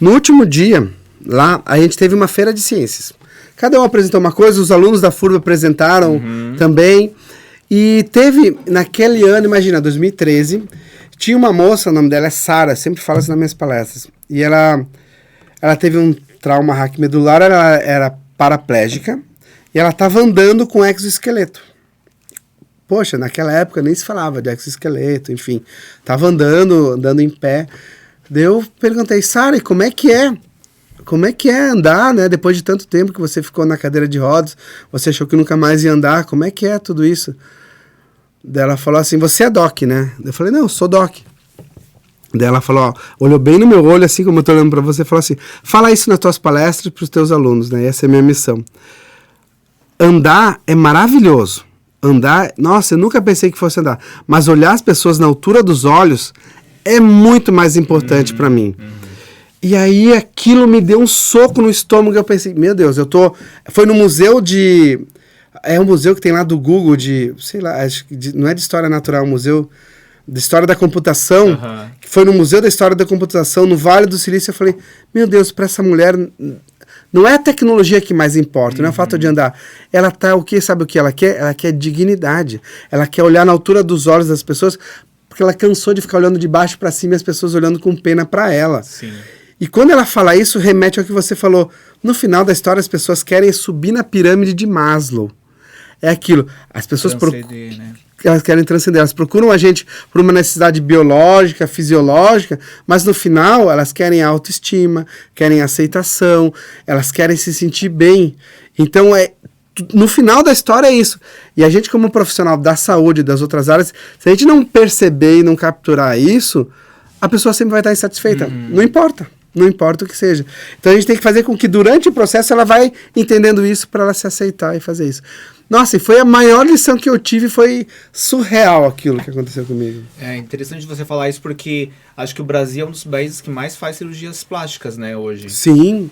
No último dia, lá, a gente teve uma feira de ciências. Cada um apresentou uma coisa, os alunos da FURB apresentaram também. E teve, naquele ano, imagina, 2013, tinha uma moça, o nome dela é Sara, sempre falo isso nas minhas palestras. E ela teve um trauma raquimedular, ela era paraplégica, e ela estava andando com exoesqueleto. Poxa, naquela época nem se falava de exoesqueleto, enfim. Estava andando em pé. Daí eu perguntei, Sara, e como é que é? Como é que é andar, né? Depois de tanto tempo que você ficou na cadeira de rodas, você achou que nunca mais ia andar, como é que é tudo isso? Daí ela falou assim, você é doc, né? Eu falei, não, eu sou doc. Daí ela falou, ó, olhou bem no meu olho, assim como eu tô olhando pra você, falou assim, fala isso nas tuas palestras pros teus alunos, né? Essa é a minha missão. Andar é maravilhoso. Andar, nossa, eu nunca pensei que fosse andar. Mas olhar as pessoas na altura dos olhos é muito mais importante pra mim. E aí aquilo me deu um soco no estômago, eu pensei, meu Deus, foi no museu de... É um museu que tem lá do Google de, sei lá, acho que não é de História Natural, é um museu de História da Computação, que foi no Museu da História da Computação, no Vale do Silício. Eu falei, meu Deus, para essa mulher, não é a tecnologia que mais importa, não é o fato de andar. Ela tá, sabe o que ela quer? Ela quer dignidade. Ela quer olhar na altura dos olhos das pessoas, porque ela cansou de ficar olhando de baixo para cima e as pessoas olhando com pena para ela. Sim. E quando ela fala isso, remete ao que você falou. No final da história, as pessoas querem subir na pirâmide de Maslow. É aquilo. As pessoas né? Elas querem transcender. Elas procuram a gente por uma necessidade biológica, fisiológica, mas no final elas querem autoestima, querem aceitação, elas querem se sentir bem. Então, no final da história é isso. E a gente, como profissional da saúde e das outras áreas, se a gente não perceber e não capturar isso, a pessoa sempre vai estar insatisfeita. Não importa. Não importa o que seja. Então a gente tem que fazer com que durante o processo ela vai entendendo isso para ela se aceitar e fazer isso. Nossa, e foi a maior lição que eu tive, foi surreal aquilo que aconteceu comigo. É interessante você falar isso porque acho que o Brasil é um dos países que mais faz cirurgias plásticas, né, hoje. Sim.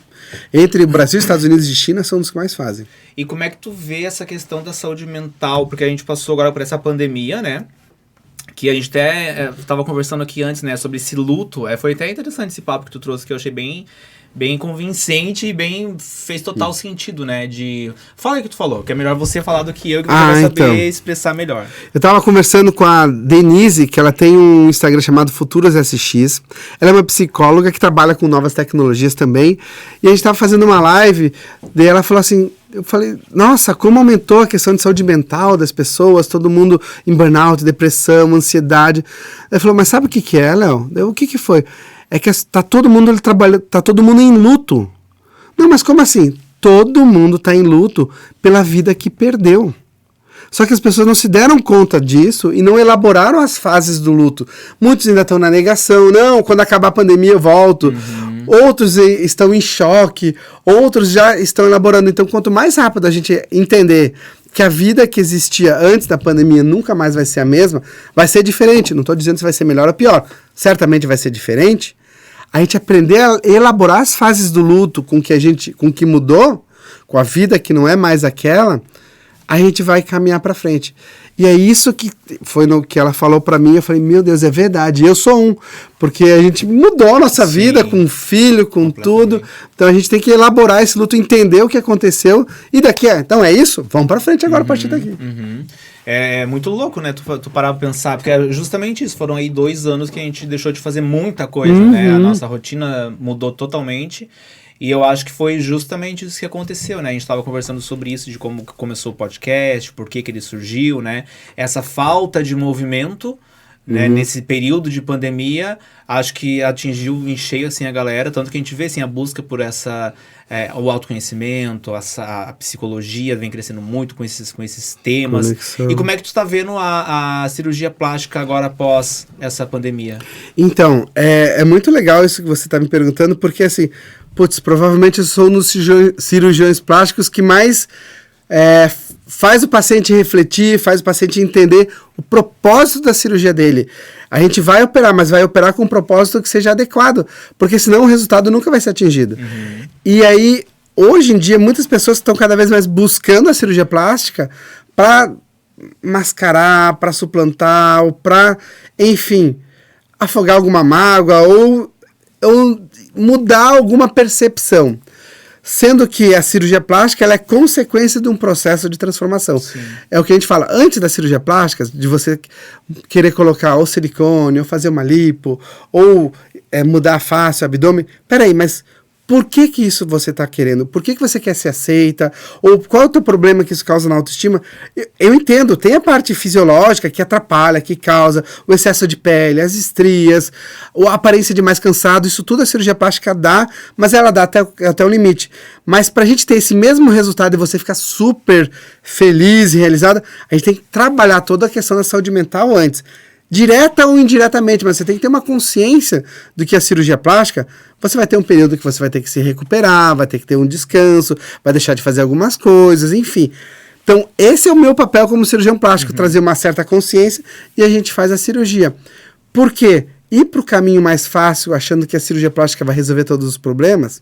Entre Brasil, Estados Unidos e China são os que mais fazem. E como é que tu vê essa questão da saúde mental? Porque a gente passou agora por essa pandemia, né? Que a gente até estava conversando aqui antes, né, sobre esse luto. Foi até interessante esse papo que tu trouxe, que eu achei bem convincente e fez total sentido, né, Fala aí o que tu falou, que é melhor você falar do que eu, que você vai saber expressar melhor. Eu tava conversando com a Denise, que ela tem um Instagram chamado Futuras SX. Ela é uma psicóloga que trabalha com novas tecnologias também. E a gente tava fazendo uma live, daí ela falou assim... Eu falei, nossa, como aumentou a questão de saúde mental das pessoas, todo mundo em burnout, depressão, ansiedade. Ela falou, mas sabe o que é, Léo? O que foi? É que tá todo mundo em luto. Não, mas como assim? Todo mundo tá em luto pela vida que perdeu. Só que as pessoas não se deram conta disso e não elaboraram as fases do luto. Muitos ainda estão na negação, não, quando acabar a pandemia eu volto. Outros estão em choque, outros já estão elaborando. Então, quanto mais rápido a gente entender que a vida que existia antes da pandemia nunca mais vai ser a mesma, vai ser diferente. Não estou dizendo se vai ser melhor ou pior. Certamente vai ser diferente. A gente aprender a elaborar as fases do luto com o que mudou, com a vida que não é mais aquela, a gente vai caminhar para frente. E é isso que foi no que ela falou para mim. Eu falei, meu Deus, é verdade. Eu sou porque a gente mudou a nossa vida com um filho, com tudo. Então a gente tem que elaborar esse luto, entender o que aconteceu e daqui então é isso? Vamos para frente agora a partir daqui. É muito louco, né? Tu parar pra pensar, porque é justamente isso. Foram aí 2 anos que a gente deixou de fazer muita coisa, né? A nossa rotina mudou totalmente. E eu acho que foi justamente isso que aconteceu, né? A gente estava conversando sobre isso, de como começou o podcast, por que ele surgiu, né? Essa falta de movimento, né? Nesse período de pandemia, acho que atingiu em cheio, assim, a galera. Tanto que a gente vê, assim, a busca por o autoconhecimento, a psicologia vem crescendo muito com esses temas. Conexão. E como é que tu está vendo a cirurgia plástica agora após essa pandemia? Então, é muito legal isso que você está me perguntando, porque, assim... provavelmente eu sou um dos cirurgiões plásticos que mais faz o paciente refletir, faz o paciente entender o propósito da cirurgia dele. A gente vai operar, mas vai operar com um propósito que seja adequado, porque senão o resultado nunca vai ser atingido. E aí, hoje em dia, muitas pessoas estão cada vez mais buscando a cirurgia plástica para mascarar, para suplantar, ou para, enfim, afogar alguma mágoa, ou mudar alguma percepção. Sendo que a cirurgia plástica ela é consequência de um processo de transformação. Sim. É o que a gente fala, antes da cirurgia plástica, de você querer colocar ou silicone, ou fazer uma lipo, ou mudar a face, o abdômen. Peraí, mas por que isso você está querendo? Por que você quer ser aceita? Ou qual é o teu problema que isso causa na autoestima? Eu entendo, tem a parte fisiológica que atrapalha, que causa o excesso de pele, as estrias, a aparência de mais cansado, isso tudo a cirurgia plástica dá, mas ela dá até o limite. Mas para a gente ter esse mesmo resultado e você ficar super feliz e realizada, a gente tem que trabalhar toda a questão da saúde mental antes. Direta ou indiretamente, mas você tem que ter uma consciência do que a cirurgia plástica, você vai ter um período que você vai ter que se recuperar, vai ter que ter um descanso, vai deixar de fazer algumas coisas, enfim. Então, esse é o meu papel como cirurgião plástico, trazer uma certa consciência e a gente faz a cirurgia. Por quê? Ir para o caminho mais fácil, achando que a cirurgia plástica vai resolver todos os problemas,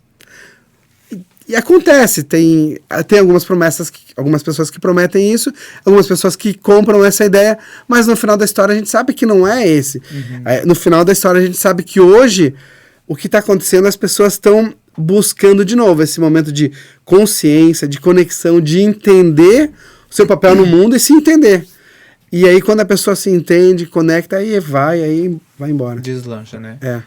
e acontece, tem algumas promessas, algumas pessoas que prometem isso, algumas pessoas que compram essa ideia, mas no final da história a gente sabe que não é esse. No final da história a gente sabe que hoje o que está acontecendo, as pessoas estão buscando de novo esse momento de consciência, de conexão, de entender o seu papel no mundo e se entender. E aí quando a pessoa se entende, conecta, aí vai embora. Deslancha, né? É.